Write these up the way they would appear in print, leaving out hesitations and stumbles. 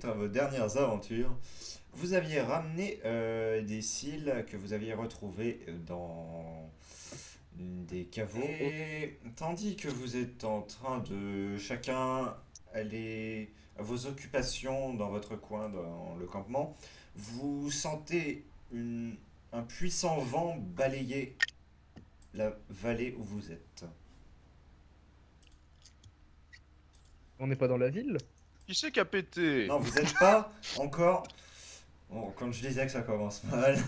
suite à vos dernières aventures, vous aviez ramené des cils que vous aviez retrouvés dans des caveaux. Et tandis que vous êtes en train de chacun aller à vos occupations dans votre coin, dans le campement, vous sentez un puissant vent balayer la vallée où vous êtes. On n'est pas dans la ville? Qui c'est qui a pété? Non, vous n'êtes pas encore. Bon, quand je disais que ça commence mal.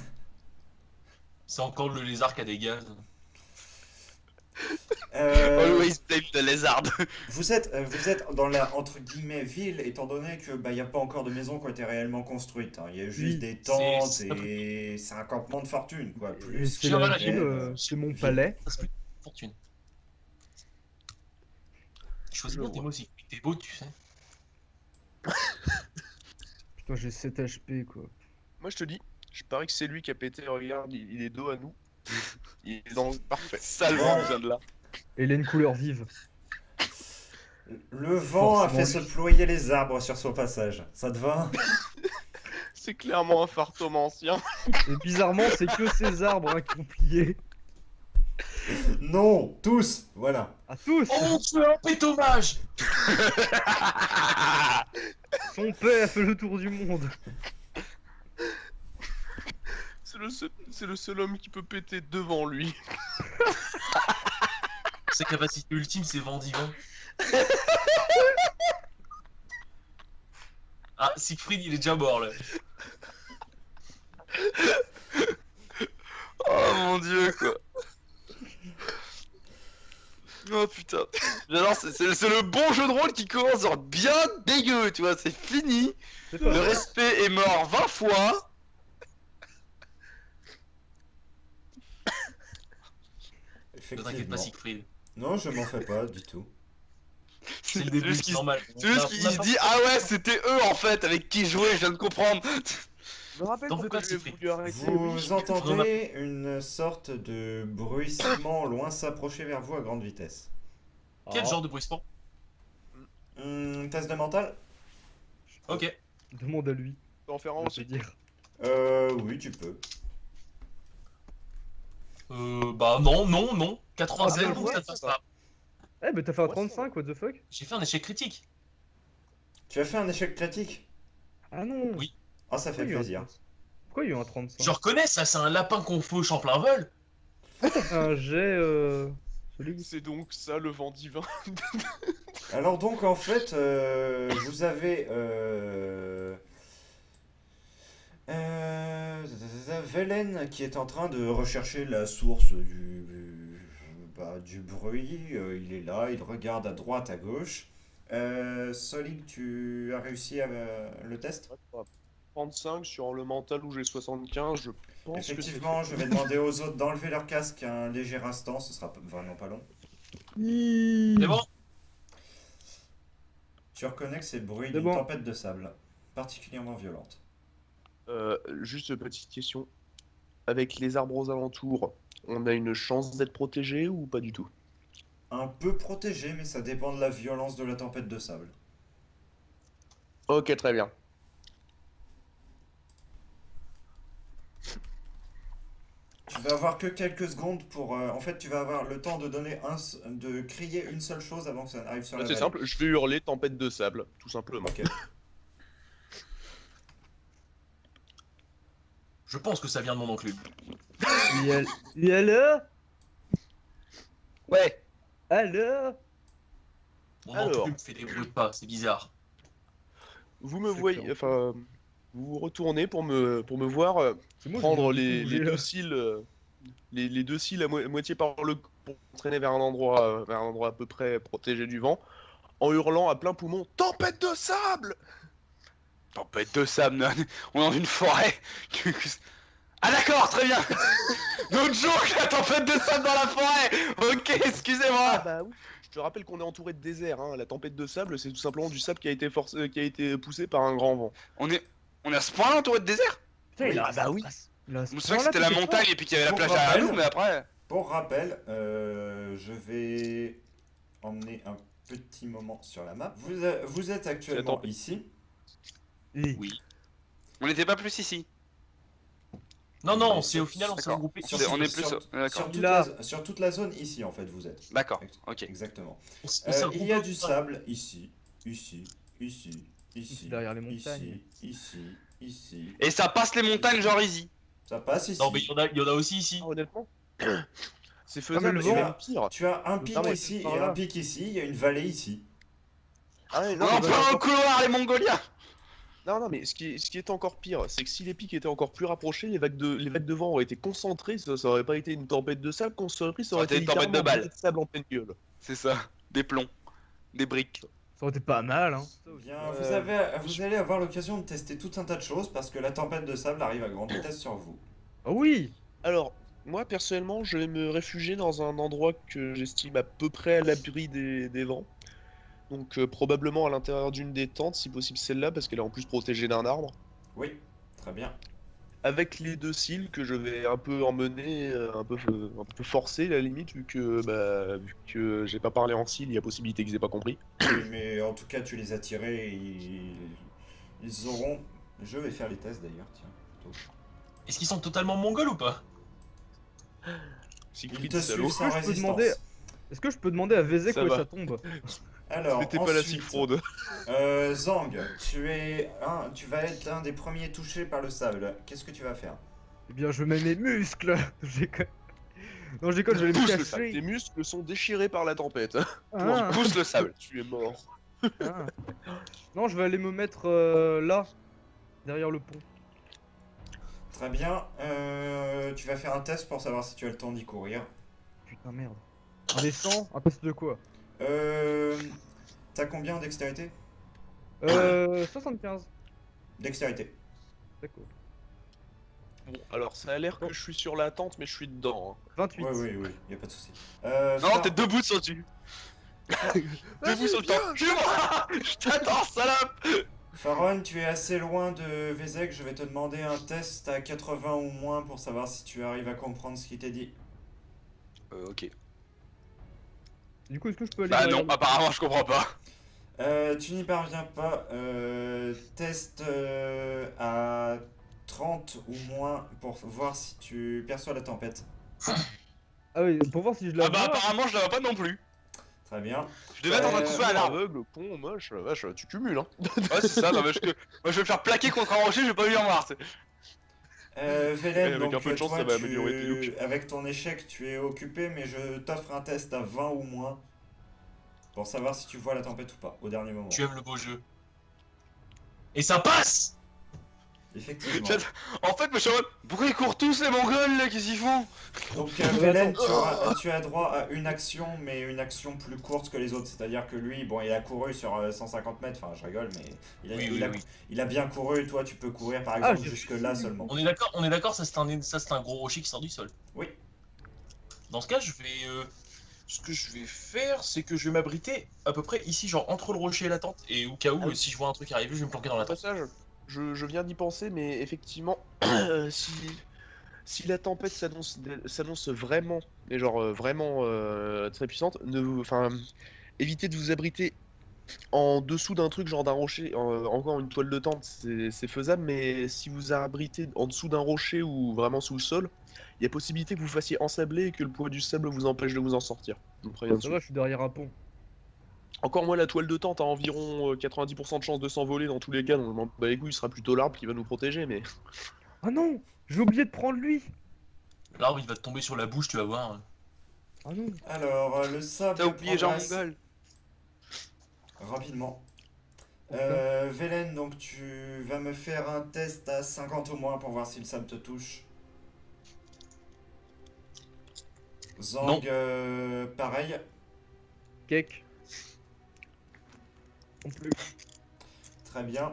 C'est encore le lézard qui a des gaz. Always blame the lizard. Vous êtes dans la entre guillemets ville, étant donné que il n'y a pas encore de maisons qui ont été réellement construites. Hein. Il y a juste Oui, des tentes c'est- et c'est un campement de fortune, quoi. Et Plus c'est Tiens, la voilà, ville, ville, c'est mon ville. palais. Ça se fait fortune. Tu choisis bien tes mots aussi. T'es beau, tu sais. Putain, j'ai 7 HP quoi. Moi je te dis, je parie que c'est lui qui a pété, regarde, il est dos à nous. Il est dans le parfait. Sale vent vient de là. Et il a une couleur vive. Le vent a fait se Forcément, ployer les arbres sur son passage. Ça te va? C'est clairement un fartome ancien. Et bizarrement, c'est que ces arbres hein, qui ont plié. Non, tous. Voilà. À tous! Oh, tu es un pétomage. Son père fait le tour du monde. C'est le seul homme qui peut péter devant lui. Sa capacité ultime, c'est vent divin. Ah, Siegfried, il est déjà mort là. Oh mon dieu quoi. Oh putain. J'adore, c'est le bon jeu de rôle qui commence genre bien dégueu, tu vois, c'est fini. C'est Le pas respect est mort 20 fois. Ne t'inquiète pas, Effectivement. Siegfried. Non, je m'en fais pas du tout. C'est le début, juste c'est normal. C'est juste qu'il se dit ah ouais c'était eux en fait avec qui jouer, je viens de comprendre. Je me rappelle T'en fais pourquoi pas, j'ai Siegfried. voulu arrêter. Vous entendez une sorte de bruissement loin s'approcher vers vous à grande vitesse. Quel Ah, genre de bruissement? Test de mental? Ok. Demande à lui. En faire un On va te aussi. dire. Oui, tu peux. Bah non. 87, Ah, donc ouais, ça ne passe ça pas. Eh, mais t'as fait un Ouais, 35, what the fuck? J'ai fait un échec critique. Tu as fait un échec critique? Ah non! Oui. Ah, ça fait Pourquoi il y a eu un plaisir. 35? Pourquoi il y a eu un 35? Je reconnais, ça, c'est un lapin qu'on fauche en plein vol. T'as fait un jet solide? C'est donc ça le vent divin. Alors donc, en fait, vous avez... Velen qui est en train de rechercher la source du bruit. Il est là, il regarde à droite, à gauche. Solig, tu as réussi le test? 35 sur le mental où j'ai 75, je pense que c'est Effectivement, je vais demander aux autres d'enlever leur casque un léger instant, ce sera vraiment pas long. C'est bon? Tu reconnais que c'est le bruit C'est d'une bon. tempête de sable, particulièrement violente. Juste petite question. Avec les arbres aux alentours, on a une chance d'être protégé ou pas du tout? Un peu protégé, mais ça dépend de la violence de la tempête de sable. Ok, très bien. Tu vas avoir que quelques secondes pour... en fait, tu vas avoir le temps de donner de crier une seule chose avant que ça arrive sur la C'est vallée. simple, je vais hurler tempête de sable, tout simplement. Ok. Je pense que ça vient de mon oncle. Il est là? Ouais. Alors? Mon Alors. oncle me fait des bruits de pas, c'est bizarre. Vous me C'est voyez, clair. enfin, vous vous retournez pour me voir C'est moi, prendre j'ai les bougé, là. deux cils, les deux cils à moitié par le pour traîner vers un endroit à peu près protégé du vent, en hurlant à plein poumon tempête de sable. Tempête de sable, non, on est dans une forêt. Ah d'accord, très bien. Notre joke, la tempête de sable dans la forêt. Ok, excusez-moi. bah oui. Je te rappelle qu'on est entouré de désert. Hein. La tempête de sable, c'est tout simplement du sable qui a été qui a été poussé par un grand vent. On est à ce point-là entouré de désert? Putain, il a. Ah bah oui. Il a Je me souviens que c'était la montagne et puis qu'il y avait la Pour plage derrière rappel. nous, mais après. Pour rappel, je vais emmener un petit moment sur la map. Vous êtes actuellement Attends. ici. Et... Oui. On n'était pas plus ici. Non, non, Mais c'est au final, on s'est d'accord. regroupé Sur- ici. on est plus- sur, d'accord. sur toute la zone ici, en fait, vous êtes. D'accord, ok. Exactement. On s'est Il y a regroupé du au- sable ici, ici, ici, ici. derrière les montagnes. Ici. Et ça passe les montagnes genre easy. Ça passe ici. Non, mais il y en a aussi ici. Ah, honnêtement, c'est mais faisable, le c'est vent- même pire. Tu as un pic Ah ouais, ici par et là. un pic ici, il y a une vallée ici. Ah ouais, On non, est en mais, plein couloir, les Mongoliens. non, mais ce qui est encore pire, c'est que si les pics étaient encore plus rapprochés, les vagues de vent auraient été concentrées, ça aurait pas été une tempête de sable qu'on serait pris, ça aurait été une tempête de littéralement balles. bouffée sable en pleine gueule. C'est ça. Des plombs. Des briques. Ça aurait été pas mal, hein. Bien, Euh, vous allez avoir l'occasion de tester tout un tas de choses parce que la tempête de sable arrive à grande vitesse sur vous. Ah oui. Alors, moi personnellement, je vais me réfugier dans un endroit que j'estime à peu près à l'abri des vents. Donc probablement à l'intérieur d'une des tentes, si possible celle-là, parce qu'elle est en plus protégée d'un arbre. Oui, très bien. Avec les deux cils que je vais un peu emmener, un peu forcer à la limite, vu que j'ai pas parlé en cils, il y a possibilité qu'ils aient pas compris. Oui, mais en tout cas, tu les as tirés et ils auront... Je vais faire les tests d'ailleurs, tiens. plutôt. Est-ce qu'ils sont totalement mongols ou pas? Ils Siegfried, te salaud. suivent sans Est-ce que je peux résistance. demander- Est-ce que je peux demander à Vézek Ça où est va. sa tombe? Alors, C'était pas la ensuite, Siegfried. Zang, tu vas être l'un des premiers touchés par le sable. Qu'est-ce que tu vas faire? Eh bien, je mets mes muscles. J'éconne. Non, j'éconne, je vais me Pousse le sable. Tes cacher. muscles sont déchirés par la tempête. Ah, Pousse le sable. Tu es mort. ah. Non, je vais aller me mettre là, derrière le pont. Très bien. Tu vas faire un test pour savoir si tu as le temps d'y courir. Putain, merde. Un descend, un test de quoi? T'as combien en dextérité? 75. Dextérité. D'accord. Bon, alors ça a l'air que je suis sur la tente, mais je suis dedans. 28. Oui, y a pas de souci. Non, t'es debout dessus. Debout sur le temps. Je t'attends, salope. Faron, tu es assez loin de Vézek. Je vais te demander un test à 80 ou moins pour savoir si tu arrives à comprendre ce qui t'est dit. Ok. Du coup, est-ce que je peux aller Bah derrière non, apparemment je comprends pas. Tu n'y parviens pas. Test à 30 ou moins pour voir si tu perçois la tempête. Ah oui, pour voir si je la Ah bah vois. apparemment je la vois pas non plus. Très bien. Je devais être en train de trouver un arbre. Aveugle, con, moche, la vache, tu cumules hein. Ouais c'est ça, non mais moi je vais me faire plaquer contre un rocher, je vais pas lui en voir. Vélène, Avec donc un peu de chance, toi, ça va améliorer tes looks. avec ton échec, tu es occupé, mais je t'offre un test à 20 ou moins pour savoir si tu vois la tempête ou pas au dernier moment. Tu aimes le beau jeu. Et ça passe! Effectivement. En fait, moi je suis en mode, pourquoi ils courent tous les Mongols là, qu'est-ce qu'ils font? Donc Vélène, tu as droit à une action, mais une action plus courte que les autres. C'est-à-dire que lui, bon, il a couru sur 150 mètres, enfin je rigole, mais il a bien couru, toi tu peux courir par exemple j'ai jusque là seulement. On est d'accord, ça c'est un gros rocher qui sort du sol. Oui. Dans ce cas, ce que je vais faire, c'est que je vais m'abriter à peu près ici, genre entre le rocher et la tente. Et au cas où, Ah oui. si je vois un truc arriver, je vais me planquer dans la Au tente. passage, je viens d'y penser, mais effectivement, si la tempête s'annonce vraiment, mais genre vraiment très puissante, évitez de vous abriter en dessous d'un truc, genre d'un rocher, encore une toile de tente, c'est faisable, mais si vous abritez en dessous d'un rocher ou vraiment sous le sol, il y a possibilité que vous fassiez ensabler et que le poids du sable vous empêche de vous en sortir. Je vous préviens Ça dessus. va, je suis derrière un pont. Encore moi, la toile de tente a environ 90% de chance de s'envoler dans tous les cas, donc je m'en bats les couilles, il sera plutôt l'arbre qui va nous protéger, mais... Ah non, j'ai oublié de prendre lui. L'arbre il va te tomber sur la bouche, tu vas voir. Ah non. Alors, le sable T'as oublié Jean progresse Mongol. rapidement. Vélène, donc tu vas me faire un test à 50 ou moins pour voir si le sable te touche. Zang, Non. pareil. Cake. Non plus. Très bien.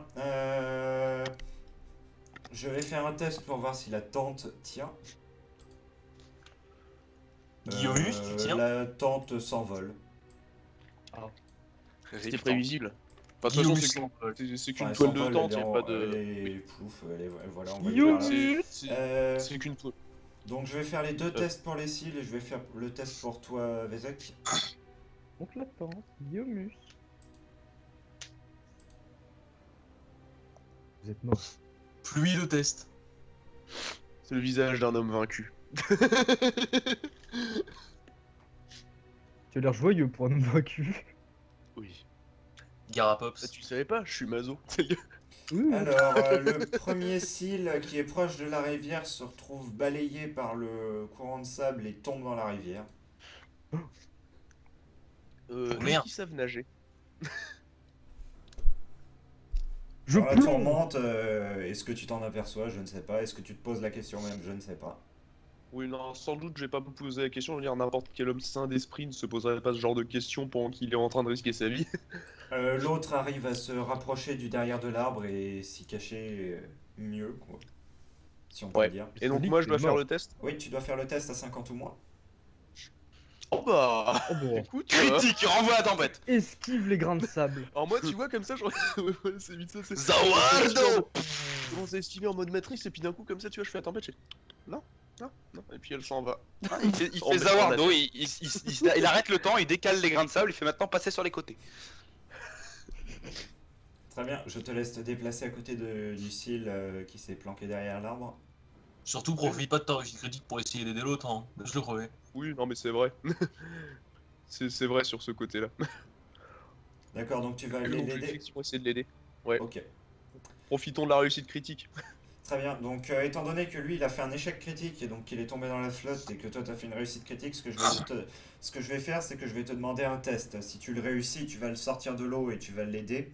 Je vais faire un test pour voir si la tente tient. Guillaumus, tu tiens? La tente s'envole. C'était prévisible. Enfin, de toute façon, c'est qu'une toile de tente, y a pas de... Elle est plouf, voilà, on va Guillaume. dire. C'est qu'une toile. Donc je vais faire les deux tests pour les cils et je vais faire le test pour toi, Vézek. Donc la tente, Guillaumus. Vous êtes mort. Pluie de test. C'est le visage d'un homme vaincu. Tu as l'air joyeux pour un homme vaincu. Oui. Garapops. Bah, tu savais pas, je suis maso. Oui. Alors, le premier cil qui est proche de la rivière se retrouve balayé par le courant de sable et tombe dans la rivière. Est-ce merde. qu'ils savent nager? Je Dans la plonge. tourmente, est-ce que tu t'en aperçois? Je ne sais pas. Est-ce que tu te poses la question même? Je ne sais pas. Oui, non, sans doute, je vais pas me poser la question. Je veux dire, n'importe quel homme sain d'esprit ne se poserait pas ce genre de questions pendant qu'il est en train de risquer sa vie. L'autre arrive à se rapprocher du derrière de l'arbre et s'y cacher mieux, quoi. Si on peut Ouais. dire. Et donc, dit moi, que je dois t'es faire mort. le test. Oui, tu dois faire le test à 50 ou moins. Oh bah. Oh bon. Écoute, Critique, renvoie la tempête. Esquive les grains de sable. alors moi, tu vois, comme ça, je. Ouais, c'est vite ça, c'est. Zawardo. Je commence à estimer en mode matrice, et puis d'un coup, comme ça, tu vois, je fais la tempête, je fais. Non, non, non. Et puis elle s'en va. Il fait On met Zawardo, en il arrête le temps, il décale les grains de sable, il fait maintenant passer sur les côtés. Très bien, je te laisse te déplacer à côté du cil qui s'est planqué derrière l'arbre. Surtout, profite pas de ta réussite critique pour essayer d'aider l'autre, hein. Laisse-le crever. Oui, non, mais c'est vrai. C'est vrai sur ce côté-là. D'accord, donc tu vas Donc, aller je vais l'aider. effectivement essayer de l'aider. Ouais. Ok, Profitons de la réussite critique. très bien. Donc, étant donné que lui, il a fait un échec critique et donc qu'il est tombé dans la flotte et que toi, tu as fait une réussite critique, ce que je vais faire, c'est que je vais te demander un test. Si tu le réussis, tu vas le sortir de l'eau et tu vas l'aider.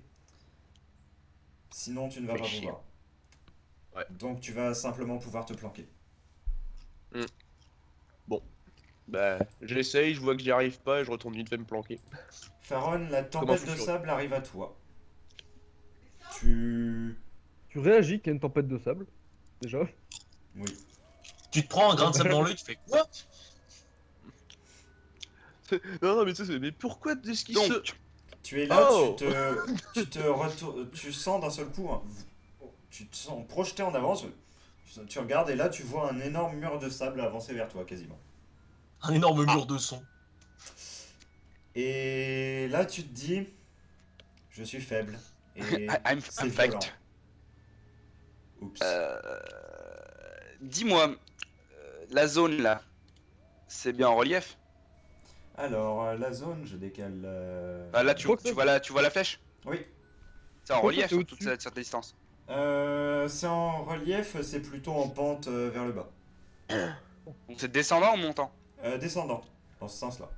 Sinon, tu ne vas Fais pas chier. pouvoir. Ouais. Donc, tu vas simplement pouvoir te planquer. Bah, j'essaye, je vois que j'y arrive pas et je retourne vite fait me planquer. Faron, la un tempête fou de furieux. sable arrive à toi. Tu... Tu réagis qu'il y a une tempête de sable. Déjà. Oui. Tu te prends un grain de sable dans l'œil, tu fais quoi? Non, non, mais tu sais, mais pourquoi est-ce qu'il se. Donc, Tu es là, Oh tu sens d'un seul coup, tu te sens projeté en avance, tu regardes et là tu vois un énorme mur de sable avancer vers toi quasiment. Un énorme mur de son. Et là tu te dis, je suis faible et I'm c'est violent. fact. Oups. Dis-moi, la zone là, c'est bien en relief? Alors la zone, je décale. Bah, là, tu crois que ça, vois la flèche? Oui. C'est en crois que relief c'est sur toute au-dessus. cette distance. C'est en relief, c'est plutôt en pente vers le bas. Donc c'est descendant ou montant? Descendant, dans ce sens-là.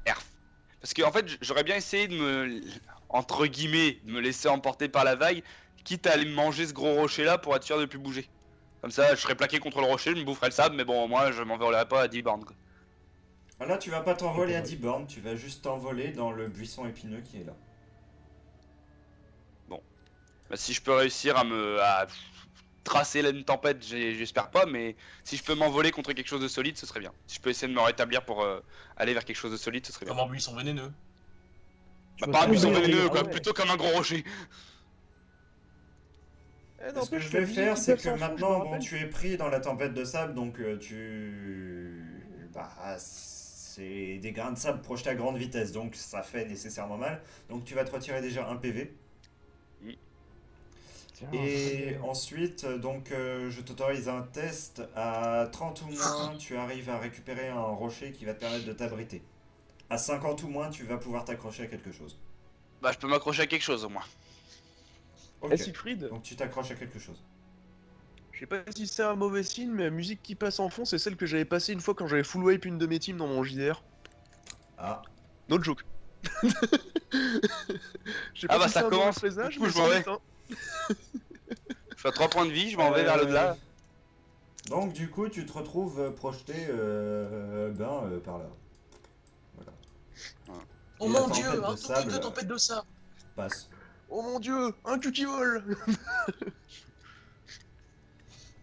Parce que en fait, j'aurais bien essayé de me, entre guillemets, de me laisser emporter par la vague, quitte à aller manger ce gros rocher là pour être sûr de plus bouger. Comme ça, je serais plaqué contre le rocher, je me boufferais le sable, mais bon, moi, je m'envolerais pas à 10 bornes, quoi. Là tu vas pas t'envoler à 10 bornes, tu vas juste t'envoler dans le buisson épineux qui est là. Bah, si je peux réussir à tracer une tempête, j'espère pas, mais si je peux m'envoler contre quelque chose de solide, ce serait bien. Si je peux essayer de me rétablir pour aller vers quelque chose de solide, ce serait bien. Comme un buisson vénéneux. Bah, vas pas un te buisson tomber, vénéneux, ah quoi, ouais. plutôt comme un gros rocher. Ce que je vais faire, c'est que maintenant, bon, tu es pris dans la tempête de sable, donc bah, c'est des grains de sable projetés à grande vitesse, donc ça fait nécessairement mal. Donc tu vas te retirer déjà un PV. Et ensuite, donc, je t'autorise un test à 30 ou moins, tu arrives à récupérer un rocher qui va te permettre de t'abriter. À 50 ou moins, tu vas pouvoir t'accrocher à quelque chose. Bah, je peux m'accrocher à quelque chose au moins. Ok, Eh, Siegfried, donc tu t'accroches à quelque chose. je sais pas si c'est un mauvais signe, mais la musique qui passe en fond, c'est celle que j'avais passée une fois quand j'avais full wipe une de mes teams dans mon JDR. Ah, No joke. Je sais Ah pas bah, si ça c'est un commence. mauvais présage, Du coup, mais je m'en c'en vais. est un. Je suis à 3 points de vie, je m'en vais vers l'au-delà. donc du coup, tu te retrouves projeté par là. Voilà. Oh Et la mon dieu, tempête de un tout sable, truc de tempête de sable. Passe. Oh mon dieu, un cul qui vole.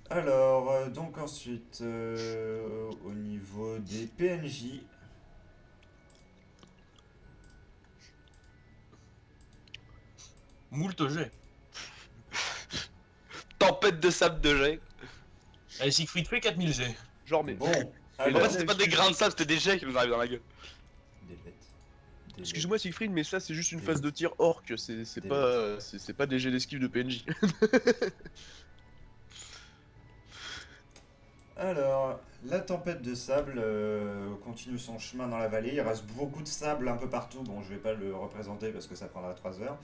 Alors, donc ensuite, au niveau des PNJ, Moult jet. Tempête de sable de jet. Allez, Siegfried fait 4000 G. Genre, mais. bon, En alors, fait, c'était pas des grains de sable, c'était des jets qui nous arrivent dans la gueule. des bêtes. Excuse-moi Siegfried, mais ça c'est juste une phase de tir orc, c'est Des pas des jets d'esquive de PNJ. Alors, la tempête de sable continue son chemin dans la vallée. Il reste beaucoup de sable un peu partout. Bon, je vais pas le représenter parce que ça prendra 3 heures.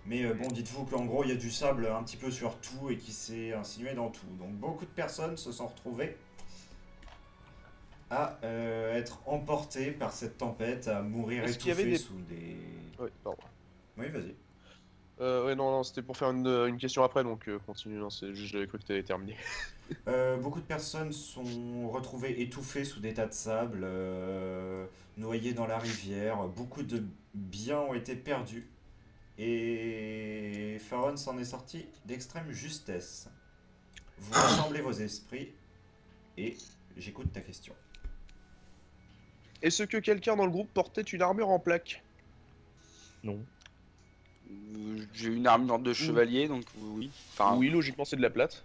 Mais bon, dites-vous qu'en gros, il y a du sable un petit peu sur tout et qui s'est insinué dans tout. Donc, beaucoup de personnes se sont retrouvées à être emportées par cette tempête, à mourir Est-ce qu'il y avait étouffées des- sous des... Ouais, pardon. Oui, vas-y. Ouais, non, c'était pour faire une question après, donc continue, non, j'avais cru que t'avais terminé. Beaucoup de personnes sont retrouvées étouffées sous des tas de sable, noyées dans la rivière. Beaucoup de biens ont été perdus. Et Faron s'en est sorti d'extrême justesse. Vous rassemblez vos esprits et j'écoute ta question. Est-ce que quelqu'un dans le groupe portait une armure en plaque? Non. J'ai une armure de chevalier, donc oui. Enfin, Oui, logiquement c'est de la plate.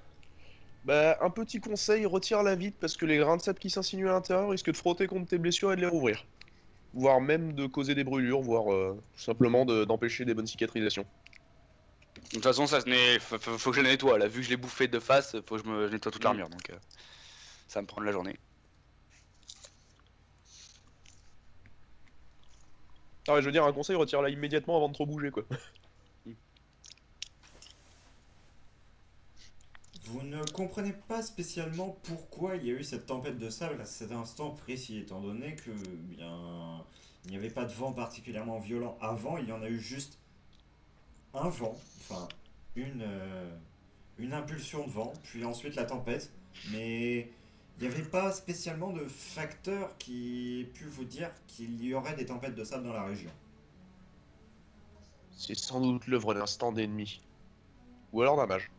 Bah, un petit conseil, retire-la vite parce que les grains de sable qui s'insinuent à l'intérieur risquent de frotter contre tes blessures et de les rouvrir. Voire même de causer des brûlures, voire tout simplement d'empêcher des bonnes cicatrisations. de toute façon, ça faut que je la nettoie. Là, vu que je l'ai bouffé de face, faut que je nettoie toute l'armure, donc ça va me prendre la journée. Ah ouais, je veux dire, un conseil, retire-la immédiatement avant de trop bouger, quoi. Vous ne comprenez pas spécialement pourquoi il y a eu cette tempête de sable à cet instant précis, étant donné que bien, il n'y avait pas de vent particulièrement violent avant, il y en a eu juste un vent, enfin une impulsion de vent, puis ensuite la tempête, mais il n'y avait pas spécialement de facteur qui ait pu vous dire qu'il y aurait des tempêtes de sable dans la région. C'est sans doute l'œuvre d'un stand ennemi. Ou alors d'un mage.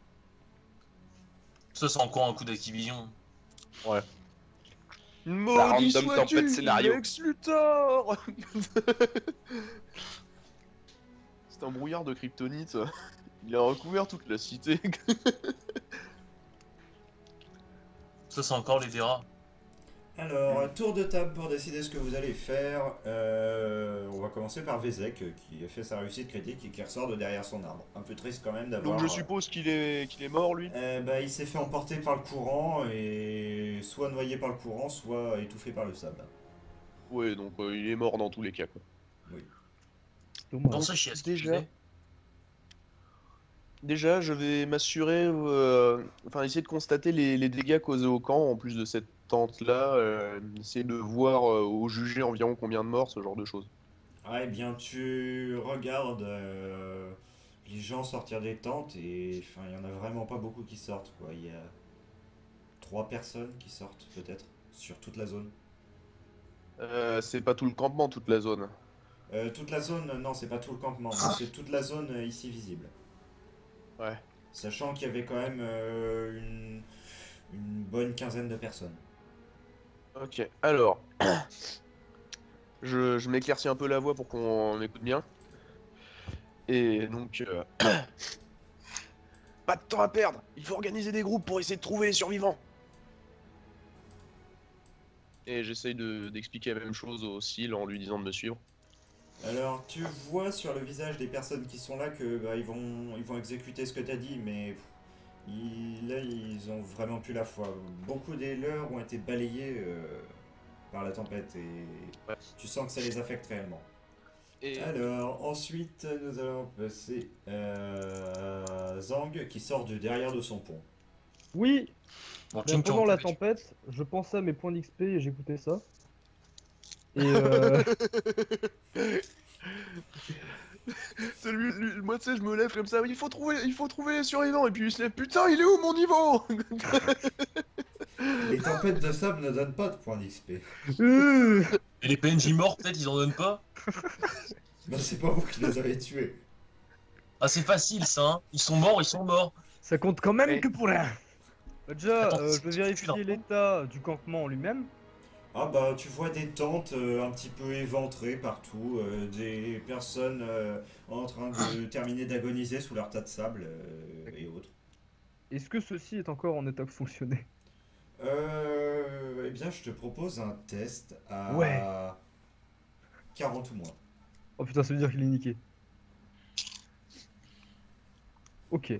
Ça, c'est encore un coup d'Activision. Maudit random tempête sois-tu, scénario. Lex Luthor. C'est un brouillard de kryptonite. Il a recouvert toute la cité. Ça, c'est encore les Vera. Alors, tour de table pour décider ce que vous allez faire. On va commencer par Vezek qui a fait sa réussite critique et qui ressort de derrière son arbre. Un peu triste quand même d'avoir... Donc je suppose qu'il est mort, lui. il s'est fait emporter par le courant et soit noyé par le courant, soit étouffé par le sable. Ouais, donc il est mort dans tous les cas, quoi. Dommage. Dans sa chiasse. Déjà. Déjà, je vais m'assurer, enfin essayer de constater les dégâts causés au camp, en plus de cette tente-là, essayer de voir au jugé environ combien de morts, ce genre de choses. Ah, eh bien, tu regardes les gens sortir des tentes et enfin, il y en a vraiment pas beaucoup qui sortent, quoi. Il y a 3 personnes qui sortent, peut-être, sur toute la zone. C'est pas tout le campement, toute la zone. Toute la zone, non, c'est pas tout le campement, mais c'est toute la zone ici visible. Ouais. Sachant qu'il y avait quand même une bonne quinzaine de personnes. Ok, alors... je m'éclaircis un peu la voix pour qu'on écoute bien. Et donc... Pas de temps à perdre. Il faut organiser des groupes pour essayer de trouver les survivants. Et j'essaye d'expliquer la même chose au Seal en lui disant de me suivre. Alors, tu vois sur le visage des personnes qui sont là que ils vont exécuter ce que t'as dit, mais là, ils ont vraiment plus la foi. Beaucoup des leurs ont été balayés par la tempête et Ouais. tu sens que ça les affecte réellement. Et Alors, ensuite, nous allons passer à Zang qui sort du derrière de son pont. Oui, Bon, bien, pendant la tempête, je pensais à mes points d'XP et j'écoutais ça. Et moi tu sais, je me lève comme ça, il faut trouver les survivants, et puis il se lève, putain, il est où mon niveau? Les tempêtes de sable ne donnent pas de points d'XP. Et les PNJ morts, peut-être, ils en donnent pas? Ben, c'est pas vous qui les avez tués. Ah, c'est facile, ça, hein. Ils sont morts, ils sont morts. ça compte quand même Ouais. que pour rien. Déjà, Attends, je c'est- vais c'est vérifier celui-là. l'état du campement en lui-même. Ah bah tu vois des tentes un petit peu éventrées partout, des personnes en train de terminer d'agoniser sous leur tas de sable et autres. Est-ce que ceci est encore en état de fonctionner? Eh bien je te propose un test à Ouais. 40 ou moins. Oh putain, ça veut dire qu'il est niqué. Ok.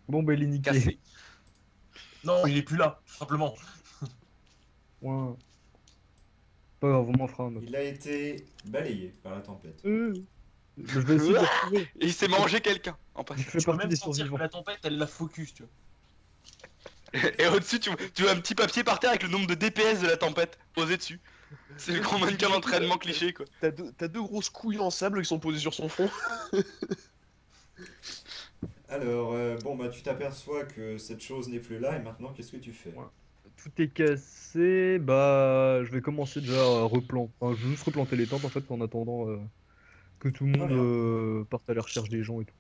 Bon, bah, il est niqué. Cassé. Non, il est plus là, tout simplement. Ouais. Pas grave, on m'en fera un autre. Il a été balayé par la tempête. Je vais essayer de le retrouver. Et il s'est mangé quelqu'un en Je passant. fais Tu peux partie même des sentir que survivants. la tempête, elle la focus, tu vois. Et au-dessus, tu vois un petit papier par terre avec le nombre de DPS de la tempête posé dessus. C'est le grand mannequin d'entraînement cliché quoi. T'as deux grosses couilles en sable qui sont posées sur son front. Alors, bon, bah, tu t'aperçois que cette chose n'est plus là, et maintenant, qu'est-ce que tu fais? Ouais. Tout est cassé, bah je vais commencer déjà à replanter. Enfin, je vais juste replanter les tentes en fait en attendant que tout le Très bien. monde parte à la recherche des gens et tout.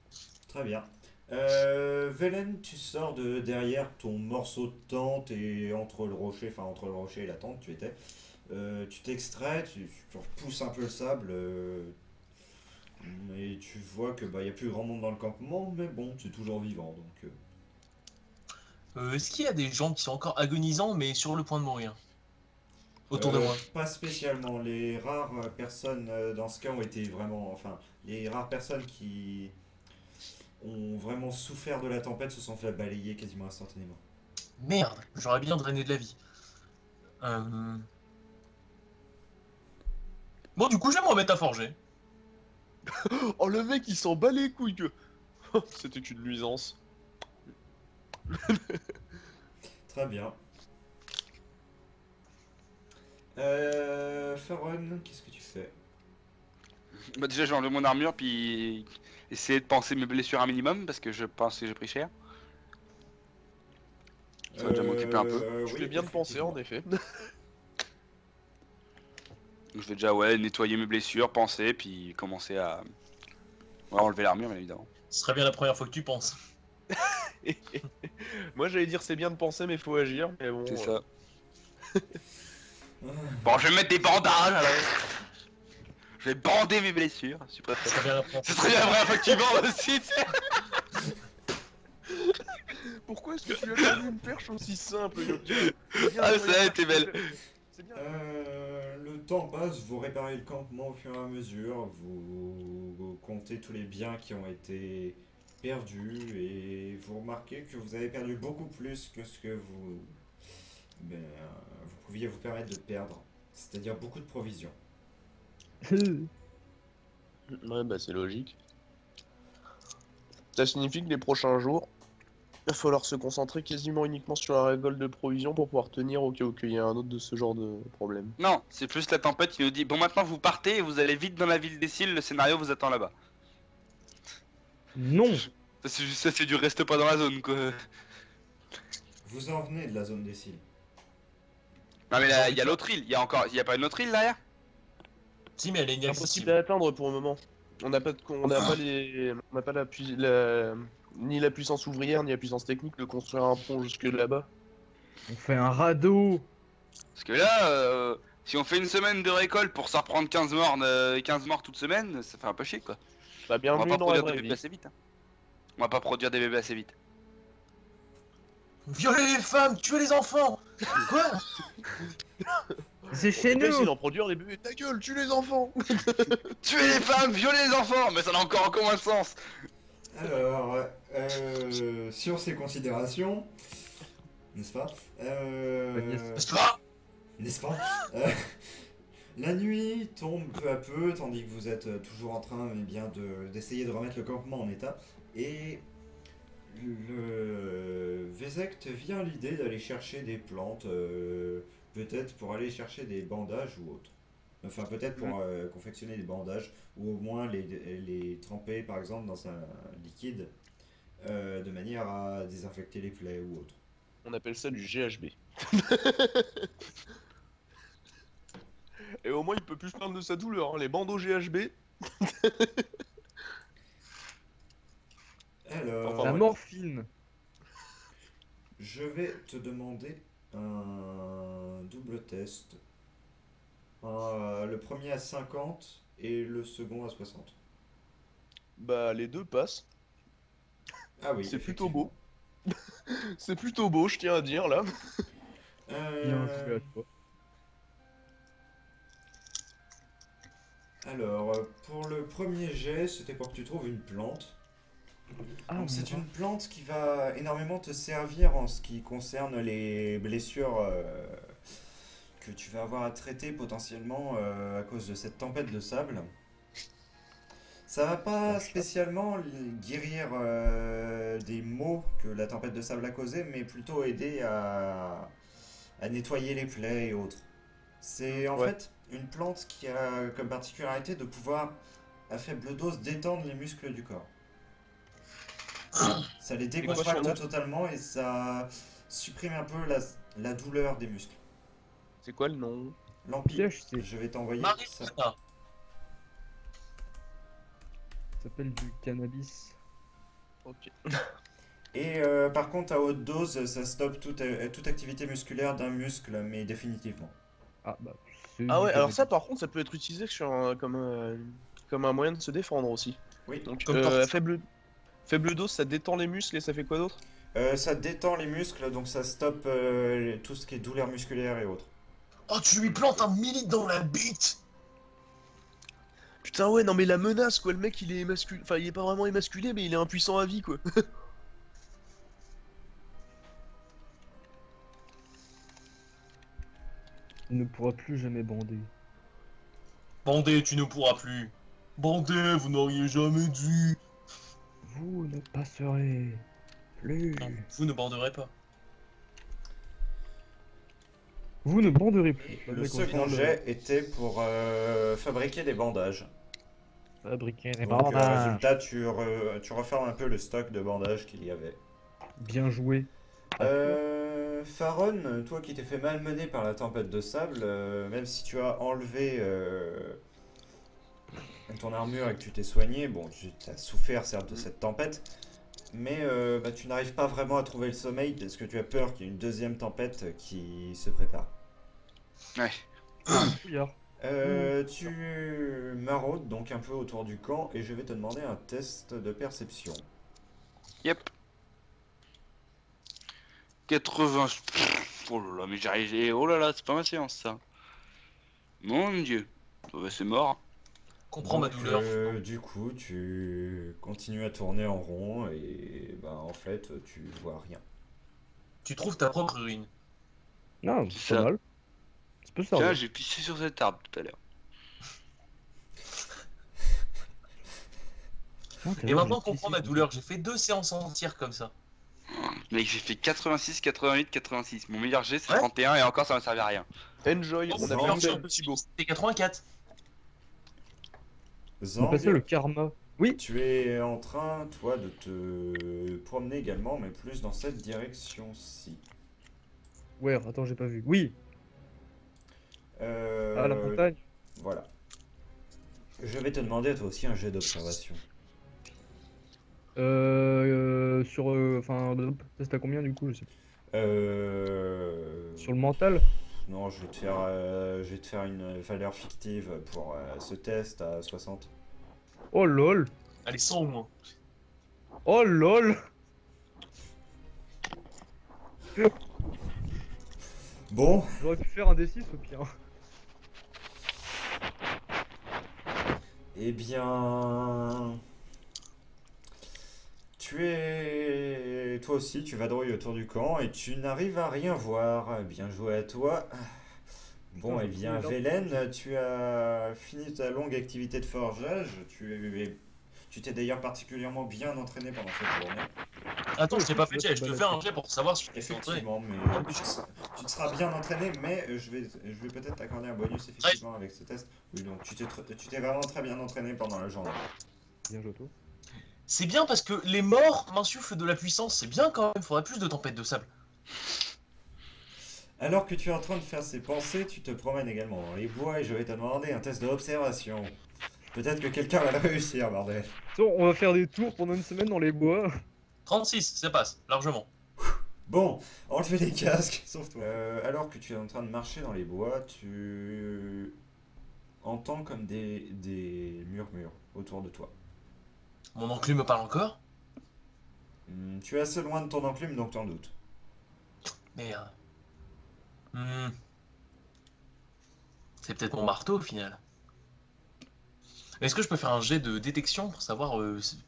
Très bien. Velen, tu sors de derrière ton morceau de tente et entre le rocher, enfin entre le rocher et la tente, tu étais. Tu t'extrais, tu repousses un peu le sable et tu vois que bah y a plus grand monde dans le campement, mais bon, c'est toujours vivant donc. Est-ce qu'il y a des gens qui sont encore agonisants, mais sur le point de mourir? Autour de moi. Pas spécialement. Les rares personnes dans ce cas ont été vraiment, enfin, les rares personnes qui ont vraiment souffert de la tempête se sont fait balayer quasiment instantanément. Merde, j'aurais bien drainé de la vie. Euh, Bon, du coup, je vais me remettre à forger. Oh, le mec, il s'en bat les couilles que. C'était une nuisance. Très bien. Faron, qu'est-ce que tu fais? Bah déjà j'ai enlevé mon armure puis essayer de penser mes blessures un minimum parce que je pense que j'ai pris cher. Ça va déjà m'occuper un peu. Je fais bien de penser, en effet. Donc je vais déjà nettoyer mes blessures, penser puis commencer à enlever l'armure bien évidemment. Ce serait bien la première fois que tu penses. Moi, j'allais dire c'est bien de penser, mais faut agir. Mais bon. C'est ça. Bon je vais mettre des bandages alors. Je vais bander mes blessures, je suis prêt. Ce serait bien la première Ce serait bien la première fois que tu bandes aussi, tu sais. Pourquoi est-ce que tu as donné une perche aussi simple, Yopia? Ah ça a été belle. C'est bien. Le temps passe, vous réparez le campement au fur et à mesure, vous comptez tous les biens qui ont été perdus et vous remarquez que vous avez perdu beaucoup plus que ce que vous pouviez vous permettre de perdre, c'est-à-dire beaucoup de provisions. Ouais, bah c'est logique. Ça signifie que les prochains jours, il va falloir se concentrer quasiment uniquement sur la récolte de provisions pour pouvoir tenir au cas où il y a un autre de ce genre de problème. Non, c'est plus la tempête qui nous dit bon maintenant vous partez et vous allez vite dans la ville des Cils, le scénario vous attend là-bas. Non. Ça c'est du reste pas dans la zone quoi. Vous en venez de la zone des cils. Non mais là il y a l'autre île, il y a pas une autre île derrière? Si, mais elle est Impossible inaccessible. à atteindre pour le moment. On n'a pas ni la puissance ouvrière ni la puissance technique de construire un pont jusque là-bas. On fait un radeau. Parce que là, si on fait une semaine de récolte pour s'en reprendre 15 morts toute semaine, ça fait un peu chier quoi. Bah On va bienvenue pas dans la produire des vraie bébés vie. assez vite. Hein. On va pas produire des bébés assez vite. Violer les femmes, tuer les enfants. Quoi? C'est chez Essaye nous. d'en produire les bébés. Ta gueule, tue les enfants. Tuer les femmes, violer les enfants, mais ça n'a encore moins de sens. Alors, sur ces considérations, n'est-ce pas Ah, N'est-ce pas La nuit tombe peu à peu, tandis que vous êtes toujours en train d'essayer de remettre le campement en état. Et le Vézek te vient l'idée d'aller chercher des plantes, peut-être pour aller chercher des bandages ou autre. Enfin, peut-être pour confectionner des bandages, ou au moins les tremper par exemple dans un liquide, de manière à désinfecter les plaies ou autre. On appelle ça du GHB. Et au moins il peut plus se plaindre de sa douleur, hein. Les bandeaux GHB. Alors, Enfin, La ouais. morphine. je vais te demander un double test. Le premier à 50 et le second à 60. Bah les deux passent. Ah oui, C'est plutôt effectivement. beau. C'est plutôt beau, je tiens à dire là. Bien joué à toi. Alors, pour le premier jet, c'était pour que tu trouves une plante. Ah, Donc c'est bon. une plante qui va énormément te servir en ce qui concerne les blessures que tu vas avoir à traiter potentiellement à cause de cette tempête de sable. Ça va pas spécialement guérir des maux que la tempête de sable a causés, mais plutôt aider à nettoyer les plaies et autres. C'est en Ouais. fait une plante qui a comme particularité de pouvoir, à faible dose, détendre les muscles du corps. Ça les quoi son décontracte nom totalement et ça supprime un peu la douleur des muscles. C'est quoi le nom? L'Empire, THC. je vais t'envoyer ça. Marijuana. Ça s'appelle du cannabis. Ok. Et par contre, à haute dose, ça stoppe toute activité musculaire d'un muscle, mais définitivement. Ah bah. c'est Ah du ouais, alors ça cannabis. par contre, ça peut être utilisé comme un moyen de se défendre aussi. Oui. Donc, Comme à torture. faible dose, ça détend les muscles et ça fait quoi d'autre? Ça détend les muscles, donc ça stoppe tout ce qui est douleur musculaire et autres. Oh, tu lui plantes un millilitre dans la bite. Putain, ouais, non mais la menace quoi, le mec il est émasculé. Enfin, il est pas vraiment émasculé, mais il est impuissant à vie quoi. Il ne pourra plus jamais bander. Bandé, tu ne pourras plus. Bandé, vous n'auriez jamais dû. Vous ne passerez plus. Non, vous ne banderez pas. Vous ne banderez plus. Le mec, on second parle jet était pour fabriquer des bandages. fabriquer des Donc, bandages. résultat, tu refermes un peu le stock de bandages qu'il y avait. Bien joué. Faron, toi qui t'es fait malmener par la tempête de sable, même si tu as enlevé ton armure et que tu t'es soigné, bon, tu as souffert certes de cette tempête, mais bah, tu n'arrives pas vraiment à trouver le sommeil parce que tu as peur qu'il y ait une deuxième tempête qui se prépare. Ouais. Fouillard. Tu maraudes donc un peu autour du camp et je vais te demander un test de perception. Yep. 80. Oh là là, mais j'arrive. Oh là là, c'est pas ma séance ça. Mon dieu. Oh, bah, c'est mort. Comprends ma Donc, douleur. du coup, tu continues à tourner en rond et bah, en fait, tu vois rien. Tu trouves ta propre ruine. Non, C'est c'est pas ça. mal. Ça peut Tiens, servir. j'ai pissé sur cet arbre tout à l'heure. Tiens, t'as Et vu, maintenant, j'ai comprends pissé ma sur- douleur. J'ai fait 2 séances entières comme ça. Mec, j'ai fait 86, 88, 86. Mon meilleur jet c'est Ouais. 31 et encore ça m'a servi à rien. Enjoy, Oh, on c'est a bien perdu fait. un petit beau. C'était 84. On appelle ça le Zang, karma. Oui. tu es en train, toi, de te promener également, mais plus dans cette direction-ci. Ouais, attends, j'ai pas vu. Oui. Euh, Ah, la montagne. Voilà. Je vais te demander à toi aussi un jet d'observation. Sur. Enfin, ça c'était à combien du coup? Je sais plus. Euh... Sur le mental? Non, je vais te faire une valeur fictive pour ce test à 60. Oh lol. Allez, 100 au moins. Oh lol. Bon, J'aurais pu faire un D6 au pire. eh bien... Toi aussi, tu vadrouilles autour du camp et tu n'arrives à rien voir. Bien joué à toi. Bon, Putain, eh bien, j'ai Velen, tu as fini ta longue activité de forgeage. Tu t'es d'ailleurs particulièrement bien entraîné pendant cette journée. Attends, je t'ai pas fait Ouais, jet. Je te fais un jet pour savoir si je suis entraîné. Effectivement, mais tu te seras bien entraîné, mais je vais peut-être t'accorder un bonus effectivement avec ce test. Oui, donc tu t'es vraiment très bien entraîné pendant la journée. Bien joué toi. C'est bien parce que les morts m'insufflent de la puissance. C'est bien quand même. Faudrait plus de tempêtes de sable. Alors que tu es en train de faire ces pensées, tu te promènes également dans les bois et je vais te demander un test d'observation. Peut-être que quelqu'un va le réussir, bordel. Bon, on va faire des tours pendant une semaine dans les bois. 36, ça passe, largement. Bon, enlevez les casques, sauf toi. Alors que tu es en train de marcher dans les bois, tu entends comme des murmures autour de toi. Mon enclume me parle encore. Tu es assez loin de ton enclume, donc t'en doutes. Merde. C'est peut-être mon marteau au final. Est-ce que je peux faire un jet de détection pour savoir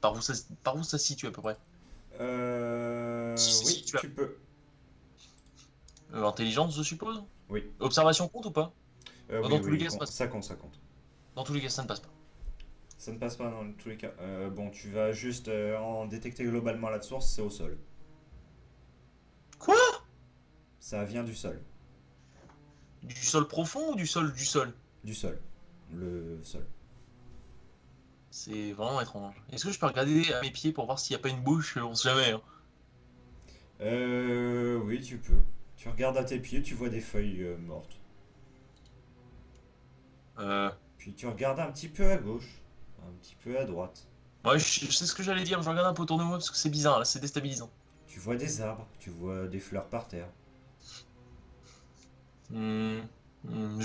par où ça se situe à peu près? Si, Oui, tu as. tu peux. Intelligence, je suppose? Oui. Observation compte ou pas? Oui, Dans tous les oui, cas, ça passe. ça compte, ça compte. Dans tous les cas, ça ne passe pas. Ça ne passe pas dans tous les cas. Bon, tu vas juste en détecter globalement la source, c'est au sol. Quoi? Ça vient du sol. Du sol profond ou du sol du sol? Du sol. Le sol. C'est vraiment étrange. Est-ce que je peux regarder à mes pieds pour voir s'il n'y a pas une bouche? On sait jamais, hein. Oui, tu peux. Tu regardes à tes pieds, tu vois des feuilles mortes. Euh... Puis tu regardes un petit peu à gauche, un petit peu à droite. Ouais, je sais ce que j'allais dire. Je regarde un peu autour de moi parce que c'est bizarre, là, c'est déstabilisant. Tu vois des arbres, tu vois des fleurs par terre. Je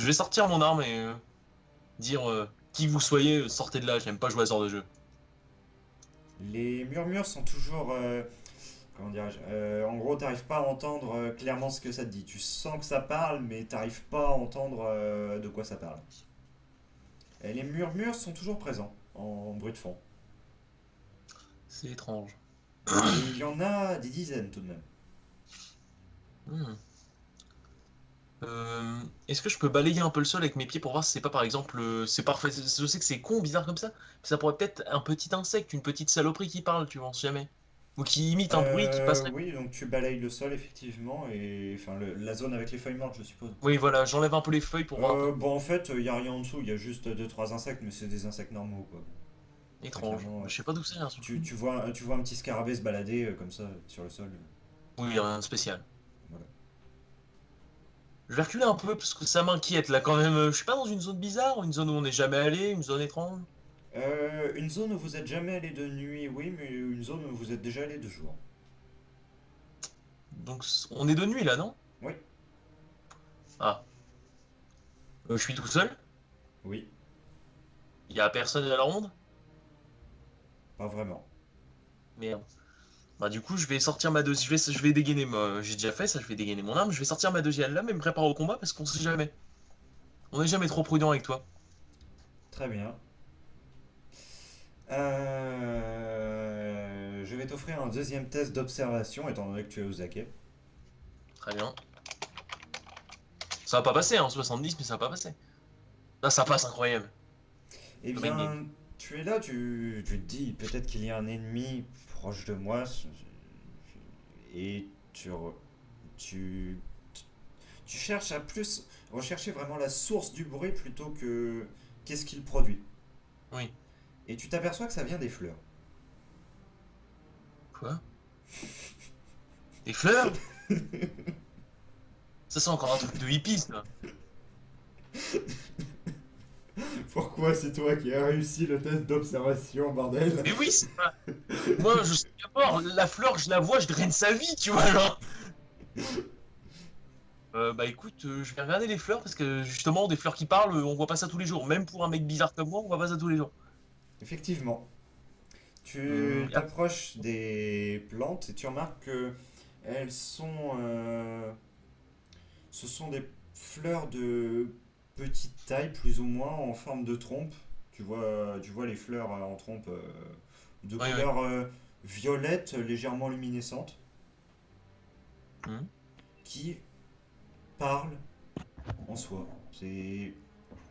vais sortir mon arme et dire qui que vous soyez, sortez de là. J'aime pas jouer à ce genre de jeu. Les murmures sont toujours... comment dirais-je en gros, t'arrives pas à entendre clairement ce que ça te dit. Tu sens que ça parle, mais t'arrives pas à entendre de quoi ça parle. Et les murmures sont toujours présents, en bruit de fond. C'est étrange. Et il y en a des dizaines tout de même. Hmm. Est-ce que je peux balayer un peu le sol avec mes pieds pour voir si c'est pas par exemple. C'est parfait. Je sais que c'est con, bizarre comme ça. Mais ça pourrait peut-être un petit insecte, une petite saloperie qui parle, tu penses jamais. Ou qui imite un bruit qui passerait. Oui, donc tu balayes le sol effectivement, et enfin la zone avec les feuilles mortes, je suppose. Oui, voilà, j'enlève un peu les feuilles pour voir un peu. Bon, en fait, il y a rien en dessous, il y a juste deux trois insectes, mais c'est des insectes normaux quoi. Étrange. Clairement, Je sais pas d'où c'est, hein, tu vois un petit scarabée se balader comme ça sur le sol. Oui, rien de spécial. Voilà. Je vais reculer un peu parce que ça m'inquiète là quand même. Je suis pas dans une zone bizarre, une zone où on n'est jamais allé, une zone étrange. Une zone où vous êtes jamais allé de nuit, oui, mais une zone où vous êtes déjà allé de jour. Donc on est de nuit là, non? Oui, Ah. Je suis tout seul? oui, Il y a personne à la ronde? pas vraiment. Merde. Bah du coup je vais sortir ma deuxième. Je vais dégainer j'ai déjà fait ça, je vais dégainer mon arme, je vais sortir ma deuxième lame et me préparer au combat parce qu'on sait jamais. On n'est jamais trop prudent avec toi. Très bien. Je vais t'offrir un deuxième test d'observation, étant donné que tu es aux aguets. Très bien. Ça va pas passer, hein, 70, mais ça va pas passer. Là ça passe incroyable. Eh Comme bien, tu es là, tu te dis, peut-être qu'il y a un ennemi proche de moi, et tu, tu cherches à plus rechercher vraiment la source du bruit plutôt que qu'est-ce qu'il produit. Oui. Et tu t'aperçois que ça vient des fleurs. Quoi? Des fleurs? Ça c'est encore un truc de hippie ça. Pourquoi c'est toi qui as réussi le test d'observation, bordel? Mais oui, c'est pas. Moi je suis d'accord, la fleur je la vois, je draine sa vie, tu vois genre. Bah écoute, je vais regarder les fleurs parce que justement des fleurs qui parlent, on voit pas ça tous les jours. Même pour un mec bizarre comme moi, on voit pas ça tous les jours. Effectivement. Tu Ah, t'approches des plantes et tu remarques que elles sont, ce sont des fleurs de petite taille, plus ou moins, en forme de trompe. Tu vois les fleurs en trompe de ouais, ouais. couleur violette, légèrement luminescente, Hmm. qui parlent en soi.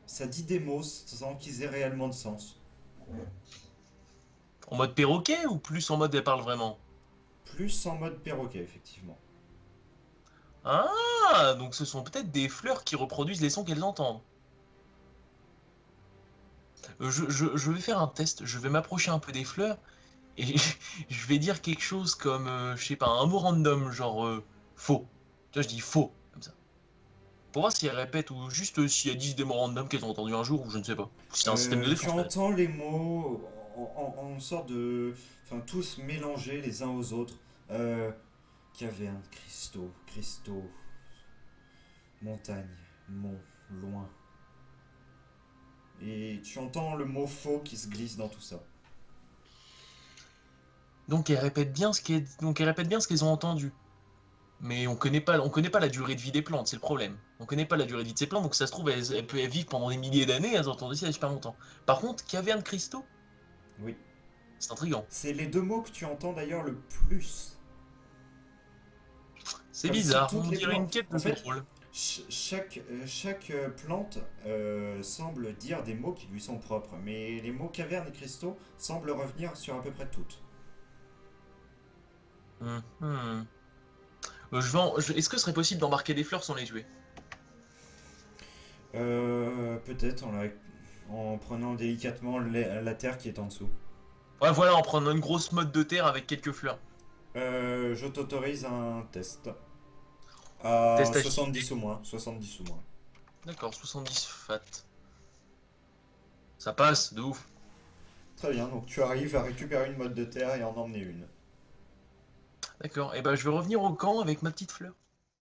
Ça dit des mots sans qu'ils aient réellement de sens. En mode perroquet ou plus en mode elle parle vraiment? Plus en mode perroquet, effectivement. Ah, donc ce sont peut-être des fleurs qui reproduisent les sons qu'elles entendent. Je vais faire un test, je vais m'approcher un peu des fleurs et je vais dire quelque chose comme, je sais pas, un mot random, genre faux. Tu vois, je dis faux, comme ça. Pour voir si elles répètent ou juste si elles disent des mots random qu'elles ont entendu un jour ou je ne sais pas. Ou si c'est un système de Tu défense. Peut-être. entends les mots en sorte de... Enfin, tous mélangés les uns aux autres. Caverne, cristaux, montagne, mont, loin. Et tu entends le mot faux qui se glisse dans tout ça. Donc elles répètent bien ce qu'elles ont entendu. Mais on connaît pas la durée de vie des plantes, c'est le problème. On connaît pas la durée de vie de ces plantes, donc ça se trouve, elles peuvent vivre pendant des milliers d'années, elles ont entendu ça il y a super longtemps. Par contre, caverne cristaux, Oui. c'est intriguant. C'est les deux mots que tu entends d'ailleurs le plus. C'est Comme si bizarre, toutes on les dirait une plantes- quête de en fait, contrôle. Chaque plante semble dire des mots qui lui sont propres, mais les mots caverne et cristaux semblent revenir sur à peu près toutes. Mhm. Est-ce que ce serait possible d'embarquer des fleurs sans les tuer? Peut-être en prenant délicatement la terre qui est en dessous. Ouais, voilà, en prenant une grosse motte de terre avec quelques fleurs. Je t'autorise un test. À Test à 70 ou moins. 70 ou moins. D'accord, 70 fat. Ça passe, de ouf. Très bien, donc tu arrives à récupérer une motte de terre et en emmener une. D'accord, et ben je vais revenir au camp avec ma petite fleur.